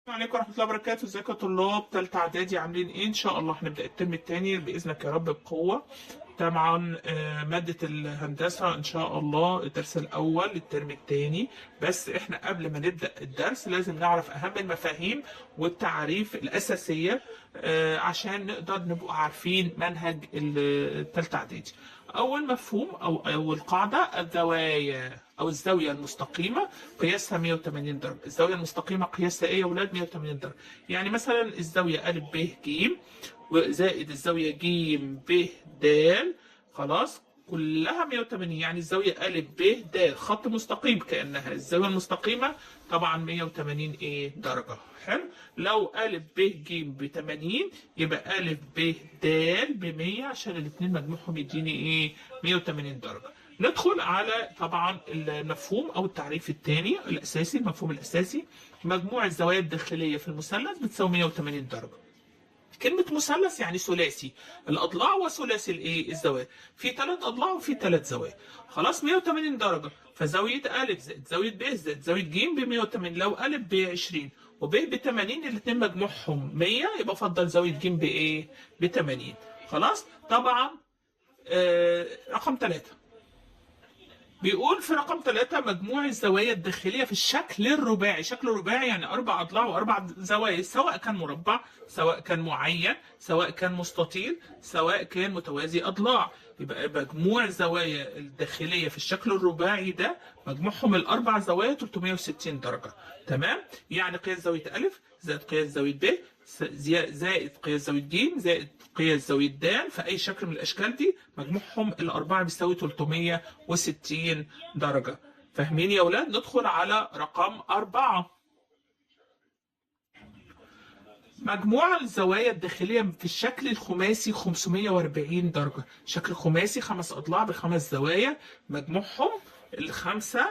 السلام عليكم ورحمة الله وبركاته. ازيكم يا طلاب تالتة اعدادي، عاملين ايه؟ ان شاء الله هنبدأ الترم التاني بإذنك يا رب بقوة. طبعا مادة الهندسة ان شاء الله الدرس الأول للترم التاني. بس احنا قبل ما نبدأ الدرس لازم نعرف أهم المفاهيم والتعريف الأساسية عشان نقدر نبقى عارفين منهج التالتة اعدادي. أول مفهوم أو أول قاعدة، الزوايا أو الزاوية المستقيمة قياسها 180 درجة. الزاوية المستقيمة قياسها إيه يا ولاد؟ 180 درجة. يعني مثلا الزاوية أ ب ج زائد الزاوية ج ب د، خلاص كلها 180. يعني الزاوية أ ب د خط مستقيم كأنها الزاوية المستقيمة طبعا 180 إيه درجة. حلو. لو أ ب ج ب 80 يبقى أ ب د ب 100 عشان الاثنين مجموعهم يديني إيه؟ 180 درجة. ندخل على طبعا المفهوم او التعريف الثاني الاساسي. المفهوم الاساسي، مجموع الزوايا الداخليه في المثلث بتساوي 180 درجه. كلمه مثلث يعني ثلاثي الاضلاع وثلاثي الايه الزوايا، في ثلاث اضلاع وفي ثلاث زوايا. خلاص 180 درجه، فزاويه ا زائد زاويه ب زائد زاويه ج ب 180. لو ا ب 20 وب ب 80 الاثنين مجموعهم 100 يبقى فضل زاويه ج بايه؟ ب 80. خلاص. طبعا رقم 3 بيقول في رقم 3 مجموع الزوايا الداخلية في الشكل الرباعي. شكل رباعي يعني 4 أضلاع وأربع زوايا، سواء كان مربع، سواء كان معين، سواء كان مستطيل، سواء كان متوازي أضلاع. يبقى مجموع الزوايا الداخلية في الشكل الرباعي ده مجموعهم الأربع زوايا 360 درجة. تمام؟ يعني قياس زاوية أ زائد قياس زاوية ب زائد قياس زاوية ج زائد قياس زاوية د في أي شكل من الأشكال دي مجموعهم الأربعة بيساوي 360 درجة. فاهمين يا أولاد؟ ندخل على رقم 4. مجموع الزوايا الداخلية في الشكل الخماسي 540 درجة. شكل خماسي 5 أضلاع ب5 زوايا مجموعهم الخمسة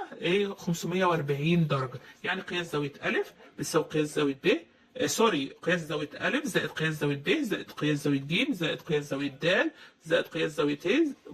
540 درجة. يعني قياس زاوية أ بتساوي قياس زاوية ب قياس زاوية أ زائد قياس زاوية ب زائد قياس زاوية ج زائد قياس زاوية د زائد قياس زاوية ت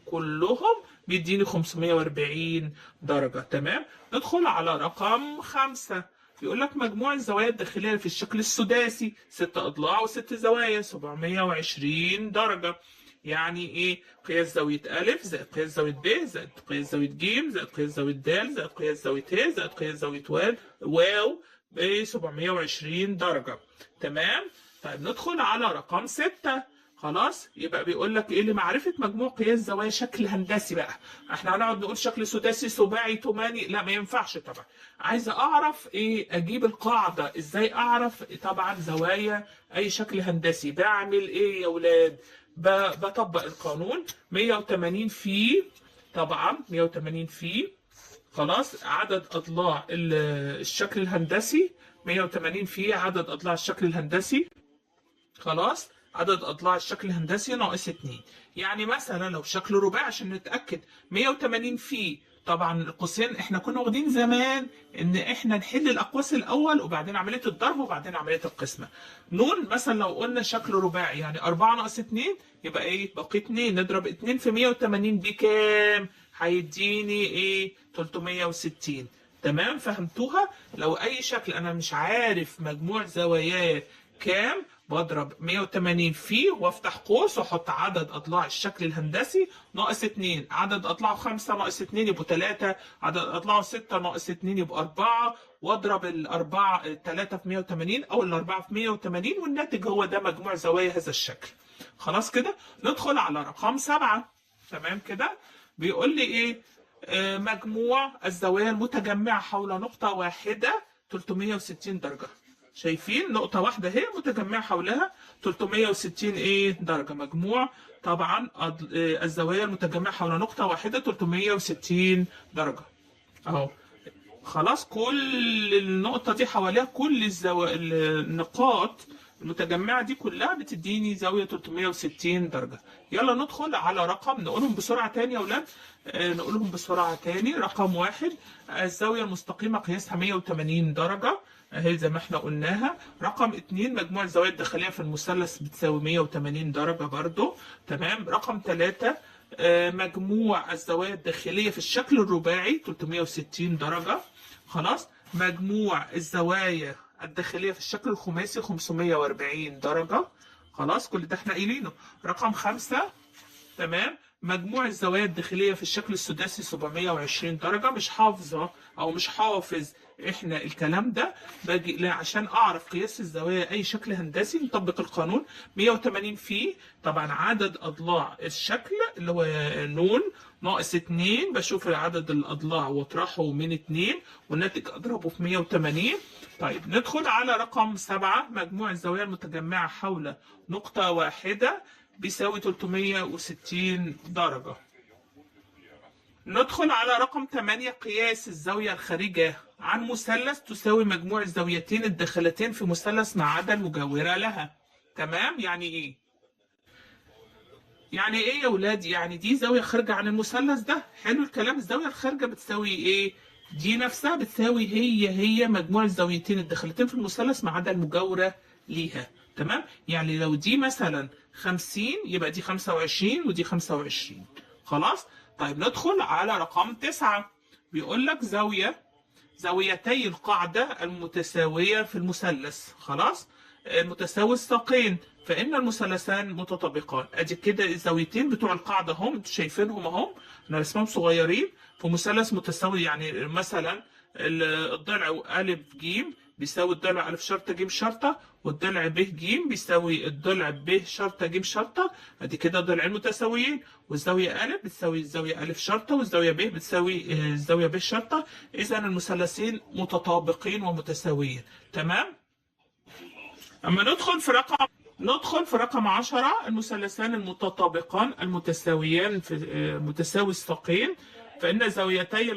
كلهم بيديني 540 درجة. تمام؟ ندخل على رقم 5. بيقول لك مجموع الزوايا الداخلية في الشكل السداسي 6 أضلاع و6 زوايا 720 درجة. يعني إيه؟ قياس زاوية أ زائد قياس زاوية ب زائد قياس زاوية ج زائد قياس زاوية د زائد قياس زاوية ت زائد قياس زاوية واو ب 720 درجة. تمام؟ طيب ندخل على رقم 6. خلاص. يبقى بيقول لك ايه؟ لمعرفه مجموع قياس زوايا شكل هندسي بقى. احنا هنقعد نقول شكل سداسي سباعي ثماني، لا ما ينفعش طبعا. عايز اعرف ايه؟ اجيب القاعده ازاي اعرف طبعا زوايا اي شكل هندسي. بعمل ايه يا ولاد؟ بطبق القانون 180 في طبعا 180 في خلاص عدد اضلاع الشكل الهندسي 180 في عدد اضلاع الشكل الهندسي. خلاص. عدد اضلاع الشكل الهندسي ناقص 2. يعني مثلا لو شكل رباعي عشان نتاكد 180 في طبعا القوسين احنا كنا واخدين زمان ان احنا نحل الاقواس الاول وبعدين عمليه الضرب وبعدين عمليه القسمه. نون مثلا لو قلنا شكل رباعي يعني 4 ناقص 2 يبقى ايه؟ باقي 2. نضرب 2 في 180 بكام؟ هيديني ايه؟ 360. تمام؟ فهمتوها؟ لو اي شكل انا مش عارف مجموع زواياه كام بضرب 180 فيه وافتح قوس واحط عدد اضلاع الشكل الهندسي ناقص 2. عدد اضلاعه 5 ناقص 2 يبقوا 3. عدد اضلاعه 6 ناقص 2 يبقوا 4. واضرب الاربعه 3 في 180 او الاربعه في 180 والناتج هو ده مجموع زوايا هذا الشكل. خلاص كده. ندخل على رقم 7. تمام كده. بيقول لي ايه؟ مجموع الزوايا المتجمعه حول نقطه واحده 360 درجه. شايفين نقطة واحدة اهي متجمعة حولها 360 ايه درجة. مجموع طبعا الزوايا المتجمعة حول نقطة واحدة 360 درجة اهو. خلاص. كل النقطة دي حواليها كل النقاط المتجمعة دي كلها بتديني زاوية 360 درجة. يلا ندخل على رقم نقولهم بسرعة تاني يا ولاد. نقولهم بسرعة تاني. رقم 1 الزاوية المستقيمة قياسها 180 درجة اهي زي ما احنا قلناها. رقم 2 مجموع الزوايا الداخلية في المثلث بتساوي 180 درجة برضو. تمام. رقم 3 مجموع الزوايا الداخلية في الشكل الرباعي 360 درجة. خلاص. مجموع الزوايا الداخلية في الشكل الخماسي 540 درجة. خلاص كل ده احنا قايلينه. رقم 5، تمام، مجموع الزوايا الداخلية في الشكل السداسي 720 درجة. مش حافظة أو مش حافظ احنا الكلام ده، باجي لا عشان أعرف قياس الزوايا أي شكل هندسي نطبق القانون. 180 فيه طبعا عدد أضلاع الشكل اللي هو ن ناقص 2، بشوف عدد الأضلاع واطرحه من 2 والناتج أضربه في 180. طيب ندخل على رقم 7، مجموع الزوايا المتجمعة حول نقطة واحدة بيساوي 360 درجة. ندخل على رقم 8، قياس الزاوية الخارجة عن مثلث تساوي مجموع الزاويتين الداخلتين في مثلث ما عدا المجاورة لها. تمام، يعني ايه؟ يعني ايه يا ولاد؟ يعني دي زاوية خارجة عن المثلث ده. حلو الكلام. الزاوية الخارجة بتساوي ايه؟ دي نفسها بتساوي هي مجموع الزاويتين الداخلتين في المثلث ما عدا المجاورة ليها. تمام؟ يعني لو دي مثلا 50 يبقى دي 25 ودي 25. خلاص؟ طيب ندخل على رقم 9، بيقول لك زاويتي القاعدة المتساوية في المثلث. خلاص؟ متساوي الساقين فإن المثلثان متطابقان. أدي كده الزاويتين بتوع القاعدة هم، انتوا شايفينهم اهم، أنا رسمهم صغيرين في مثلث متساوي. يعني مثلا الضلع أ ج بيساوي الضلع أ شرطة ج شرطة، والضلع ب ج بيساوي الضلع ب شرطة ج شرطة. ادي كده ضلعين متساويين، والزاوية أ بتساوي الزاوية أ شرطة، والزاوية ب بتساوي الزاوية ب شرطة. إذا المثلثين متطابقين ومتساويين. تمام؟ أما ندخل في رقم 10، المثلثان المتطابقان المتساويان في متساوي الساقين فإن زاويتي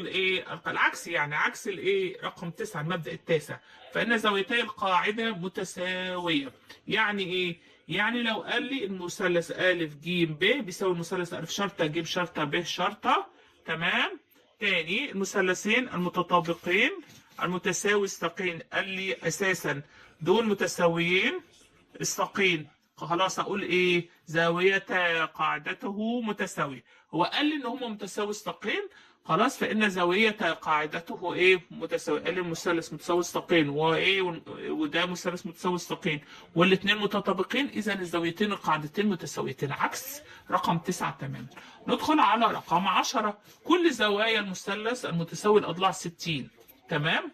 العكس، يعني عكس رقم 9 المبدأ التاسع، فإن زاويتي القاعدة متساوية. يعني إيه؟ يعني لو قال لي المثلث أ ج ب بيساوي المثلث أ شرطة ج شرطة ب شرطة. تمام؟ تاني، المثلثين المتطابقين المتساوي الساقين قال لي أساسا دول متساويين الساقين. خلاص اقول ايه؟ زاوية قاعدته متساوية. هو قال لي ان هم متساوي الساقين، خلاص، فان زاوية قاعدته متساوية. قال لي المثلث متساوي الساقين وده مثلث متساوي الساقين والاثنين متطابقين، اذا الزاويتين القاعدتين متساويتين، عكس رقم 9 تماما. ندخل على رقم 10، كل زوايا المثلث المتساوي الاضلاع 60. تمام؟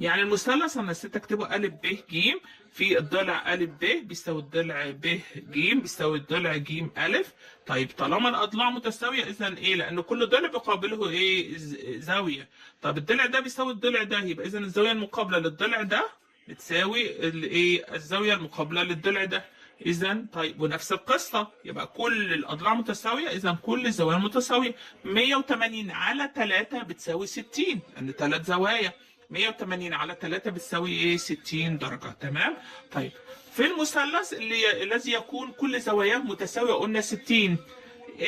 يعني المثلث انا نسيت اكتبه ا ب ج، في الضلع ا ب بيساوي الضلع ب ج بيساوي الضلع ج ا. طيب طالما الاضلاع متساويه، اذا لان كل ضلع بيقابله زاويه. طب الضلع ده بيساوي الضلع ده، يبقى اذا الزاويه المقابله للضلع ده بتساوي الزاويه المقابله للضلع ده. اذا طيب ونفس القصه، يبقى كل الاضلاع متساويه، اذا كل الزوايا متساويه. 180 على 3 بتساوي 60، لان 3 زوايا. 180 على 3 بتساوي 60 درجة. تمام؟ طيب في المثلث الذي يكون كل زواياه متساوية قلنا 60،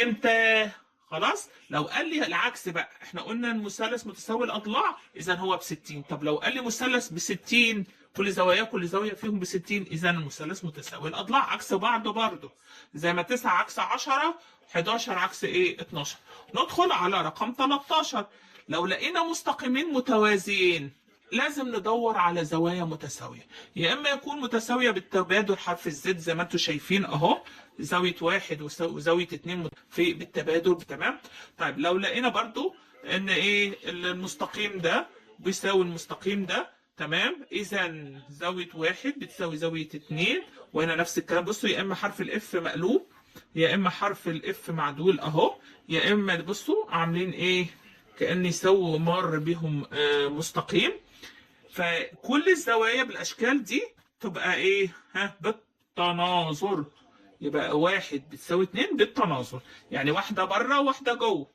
امتى؟ خلاص؟ لو قال لي العكس بقى، احنا قلنا المثلث متساوي الاضلاع، اذا هو ب 60. طب لو قال لي مثلث ب 60 كل زاوية فيهم ب 60، اذا المثلث متساوي الاضلاع، عكس بعض برضه. زي ما 9 عكس 10، 11 عكس 12. ندخل على رقم 13، لو لقينا مستقيمين متوازيين لازم ندور على زوايا متساوية. يا إما يكون متساوية بالتبادل حرف الزد زي ما انتم شايفين أهو، زاوية 1 وزاوية 2 في بالتبادل. تمام؟ طيب لو لقينا برضو إن المستقيم ده بيساوي المستقيم ده، تمام، إذا زاوية 1 بتساوي زاوية 2، وهنا نفس الكلام. بصوا، يا إما حرف الإف مقلوب يا إما حرف الإف معدول أهو، يا إما بصوا عاملين كأن يسووا مر بهم مستقيم. فكل الزوايا بالاشكال دي تبقى بالتناظر. يبقى 1 بتساوي 2 بالتناظر، يعني واحده بره وواحده جوه،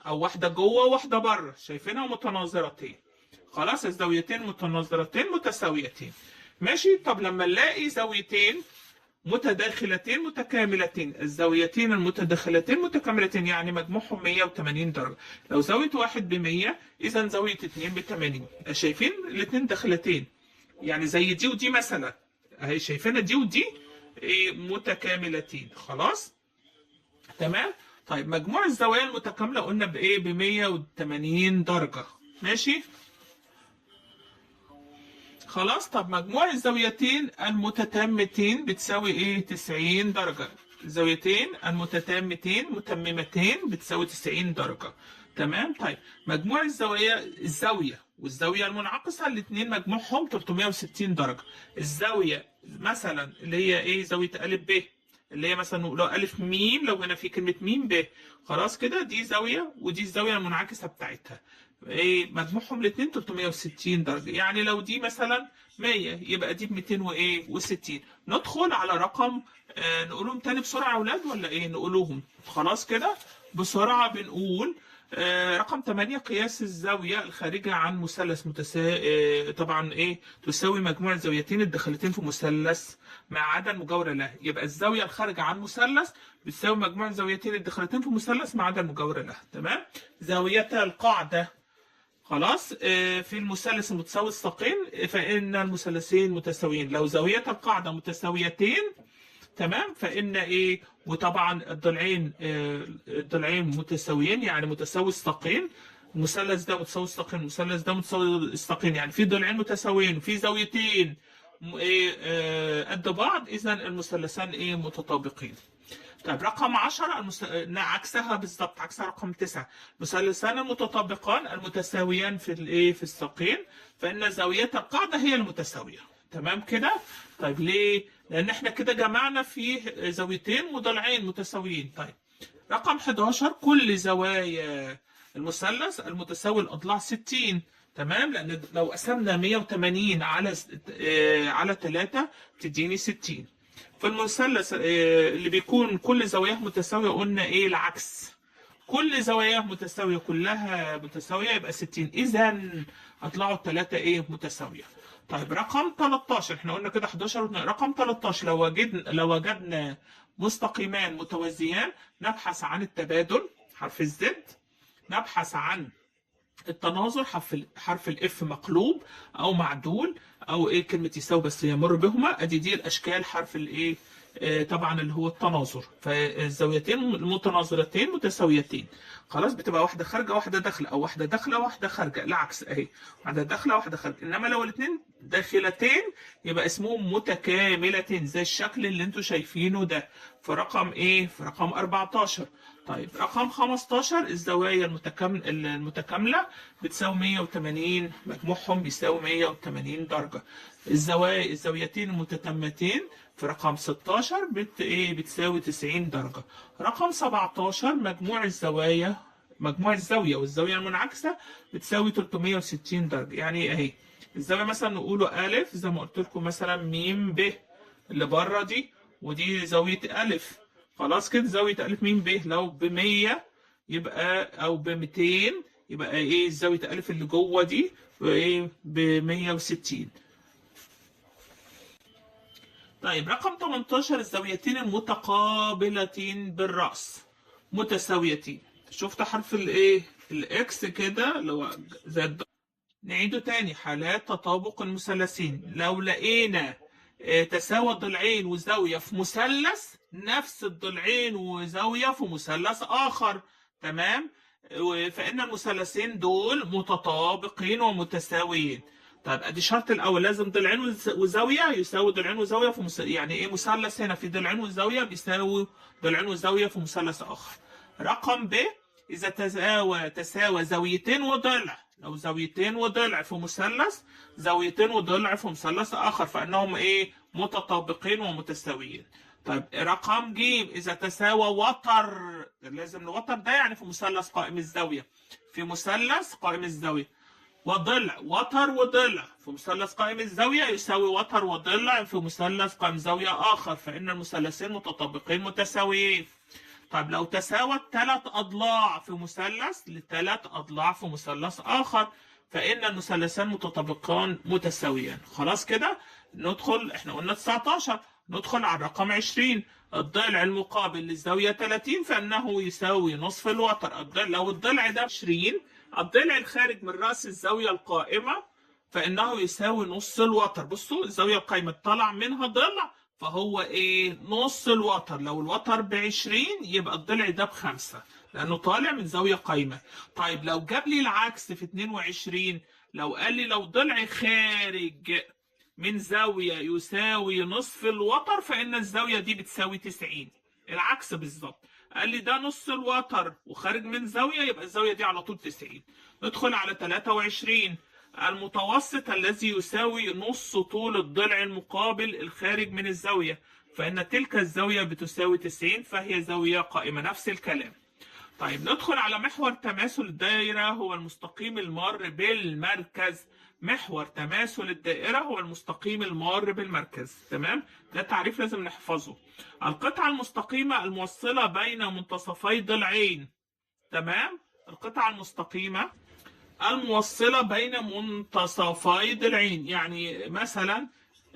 او واحده جوه وواحده بره، شايفينها متناظرتين. خلاص، الزاويتين متناظرتين متساويتين. ماشي. طب لما نلاقي زاويتين متداخلتين متكاملتين، الزاويتين المتداخلتين متكاملتين يعني مجموعهم 180 درجة. لو زاوية 1 ب 100، إذا زاوية 2 ب 80. شايفين الاثنين داخلتين، يعني زي دي ودي مثلا اهي، شايفينها دي ودي متكاملتين. خلاص؟ تمام؟ طيب مجموع الزوايا المتكاملة قلنا ب 180 درجة. ماشي؟ خلاص. طب مجموع الزاويتين المتتامتين بتساوي ايه؟ 90 درجة. الزاويتين المتتامتين متممتين بتساوي 90 درجة. تمام. طيب مجموع الزاوية والزاوية المنعكسة الاثنين مجموعهم 360 درجة. الزاوية مثلا اللي هي ايه؟ زاوية أ ب، اللي هي مثلا لو أ م، لو هنا في كلمة م ب، خلاص كده دي زاوية ودي الزاوية المنعكسة بتاعتها. ايه مجموعهم الاثنين 360 درجة. يعني لو دي مثلا 100 يبقى دي ب 200 وايه و60. ندخل على رقم نقولهم تاني بسرعة يا اولاد ولا ايه؟ نقولهم خلاص كده بسرعة. بنقول رقم 8 قياس الزاوية الخارجة عن مثلث طبعا ايه تساوي مجموع الزاويتين الداخلتين في مثلث ما عدا المجاورة له. يبقى الزاوية الخارجة عن مثلث بتساوي مجموع الزاويتين الداخلتين في مثلث ما عدا المجاورة له. تمام. زاوية القاعدة خلاص في المثلث المتساوي الساقين فإن المثلثين متساويين. لو زاوية القاعدة متساويتين تمام فإن إيه؟ وطبعا الضلعين متساويين يعني متساوي الساقين. المثلث ده متساوي الساقين، المثلث ده متساوي الساقين، يعني في ضلعين متساويين وفي زاويتين ايه قد بعض، إذا المثلثان ايه؟ متطابقين. طيب رقم 10 عكسها بالظبط، عكسها رقم 9. مثلثان المتطابقان المتساويان في الايه؟ في الساقين، فإن زاوية القاعدة هي المتساوية. تمام كده؟ طيب ليه؟ لأن احنا كده جمعنا فيه زاويتين وضلعين متساويين. طيب رقم 11 كل زوايا المثلث المتساوي الأضلاع 60. تمام. لأن لو قسمنا 180 على 3 تديني 60. في المثلث اللي بيكون كل زواياه متساوية قلنا ايه؟ العكس. كل زواياه متساوية كلها متساوية يبقى 60. إذا هطلعوا الثلاثة ايه؟ متساوية. طيب رقم 13 احنا قلنا كده 11 رقم 13 لو وجدنا مستقيمان متوازيان نبحث عن التبادل حرف الزد، نبحث عن التناظر حرف الاف مقلوب او معدول او ايه كلمه يساوي بس يمر بهما. ادي دي الاشكال حرف الايه طبعا اللي هو التناظر. فالزاويتين المتناظرتين متساويتين خلاص بتبقى واحده خارجه واحده داخله، او واحده داخله واحده خارجه، العكس اهي واحده داخله واحده خارجه. انما لو الاثنين داخلتين يبقى اسمهم متكاملتين زي الشكل اللي انتم شايفينه ده في رقم ايه؟ في رقم 14. طيب رقم 15 الزوايا المتكاملة بتساوي 180، مجموعهم بيساوي 180 درجة. الزاويتين المتتامتين في رقم 16 بتساوي 90 درجة. رقم 17 مجموع الزاوية والزاوية المنعكسة بتساوي 360 درجة. يعني اهي الزاوية مثلا نقوله أ زي ما قلت لكم مثلا م ب اللي بره دي، ودي زاوية أ. خلاص كده زاوية أ م ب لو ب 100 يبقى أو ب 200 يبقى إيه زاوية أ اللي جوه دي إيه؟ ب 160. طيب رقم 18 الزاويتين المتقابلتين بالرأس متساويتين. شفت حرف الإيه؟ الإكس كده لو زي نعيده تاني. حالات تطابق المثلثين لو لقينا تساوى ضلعين وزاوية في مثلث نفس الضلعين وزاوية في مثلث آخر. تمام. فإن المثلثين دول متطابقين ومتساويين. طيب ادي الشرط الاول لازم ضلعين وزاويه يساوي ضلعين وزاويه في يعني ايه؟ مثلث هنا في ضلعين وزاويه بيساوي ضلعين وزاويه في مثلث اخر. رقم ب اذا تساوى زاويتين وضلع. لو زاويتين وضلع في مثلث زاويتين وضلع في مثلث اخر فانهم ايه؟ متطابقين ومتساويين. طيب رقم ج اذا تساوى وتر. لازم الوتر ده يعني في مثلث قائم الزاويه، في مثلث قائم الزاويه. وضلع وتر وضلع في مثلث قائم الزاوية يساوي وتر وضلع في مثلث قائم زاوية آخر، فإن المثلثين متطابقين متساويين. طيب لو تساوت 3 أضلاع في مثلث ل3 أضلاع في مثلث آخر فإن المثلثان متطابقان متساويان. خلاص كده ندخل، احنا قلنا 19، ندخل على الرقم 20. الضلع المقابل للزاوية 30 فإنه يساوي نصف الوتر. لو الضلع ده 20 الضلع الخارج من رأس الزاوية القائمة فإنه يساوي نص الوتر. بصوا الزاوية القائمة طلع منها ضلع فهو إيه؟ نص الوتر. لو الوتر ب20 يبقى الضلع ده ب5 لأنه طالع من زاوية قائمة. طيب لو جاب لي العكس في 22، لو قال لي لو ضلع خارج من زاوية يساوي نصف الوتر فإن الزاوية دي بتساوي 90. العكس بالظبط، قال لي ده نص الوتر وخارج من زاوية، يبقى الزاوية دي على طول 90. ندخل على 23. المتوسط الذي يساوي نص طول الضلع المقابل الخارج من الزاوية، فإن تلك الزاوية بتساوي 90 فهي زاوية قائمة. نفس الكلام. طيب ندخل على محور تماثل الدائرة، هو المستقيم المار بالمركز. محور تماثل الدائرة هو المستقيم المار بالمركز. تمام، ده تعريف لازم نحفظه. القطعة المستقيمة الموصلة بين منتصفي ضلعين. تمام، القطعة المستقيمة الموصلة بين منتصفي ضلعين، يعني مثلا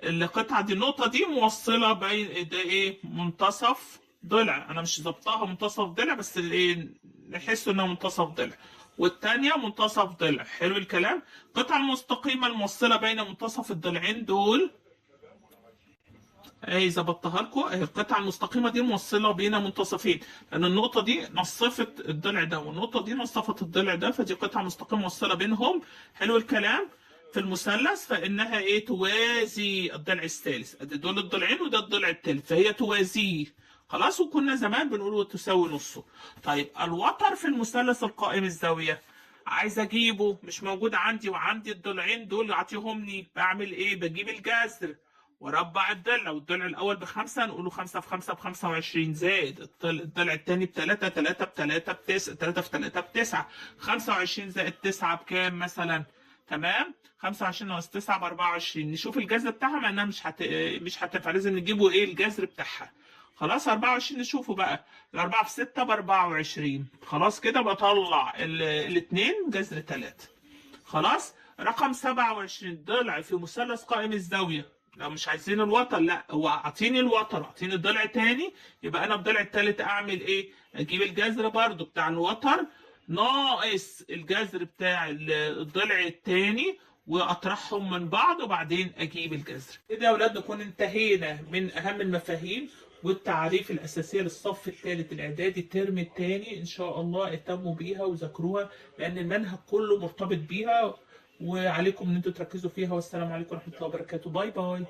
القطعة دي، النقطة دي موصلة بين ده ايه، منتصف ضلع. انا مش ظبطها منتصف ضلع، بس ايه، نحس انها منتصف ضلع، والتانية منتصف ضلع. حلو الكلام. القطعة المستقيمة الموصلة بين منتصف الضلعين دول اهي ظبطتها لكم اهي. القطعة المستقيمة دي موصلة بين منتصفين، لأن النقطة دي نصفت الضلع ده والنقطة دي نصفت الضلع ده، فدي قطعة مستقيمة موصلة بينهم. حلو الكلام. في المثلث فإنها ايه، توازي الضلع الثالث. ادي دول الضلعين وده الضلع الثالث، فهي توازيه. خلاص، وكنا زمان بنقول تساوي نصه. طيب الوتر في المثلث القائم الزاوية، عايز اجيبه، مش موجود عندي، وعندي الضلعين دول اعطيهمني، بعمل ايه، بجيب الجذر وربع الضلع، والضلع الاول بخمسه نقوله 5 في 5 ب 25 زائد الضلع الثاني بثلاثه، 3 بثلاثه بتسعه، 3 في 3 بتسعه، 25 زائد 9 بكام مثلا؟ تمام، 25 ناقص 9 ب 24. نشوف الجذر بتاعها، مع انها مش هتنفع، لازم نجيبه ايه الجذر بتاعها. خلاص، 24 نشوفه بقى، الأربعة في 6 ب 24. خلاص كده بطلع الاثنين جذر 3. خلاص، رقم 27 ضلع في مثلث قائم الزاوية. لو مش عايزين الوتر، لا هو اعطيني الوتر، اعطيني الضلع تاني، يبقى انا الضلع التالت اعمل ايه؟ اجيب الجذر برضو بتاع الوتر ناقص الجذر بتاع الضلع التاني واطرحهم من بعض، وبعدين اجيب الجذر. كده يا اولاد نكون انتهينا من اهم المفاهيم والتعريف الاساسيه للصف الثالث الاعدادي الترم الثاني. ان شاء الله اهتموا بيها وذاكروها، لان المنهج كله مرتبط بيها، وعليكم ان انتوا تركزوا فيها. والسلام عليكم ورحمه الله وبركاته. باي باي.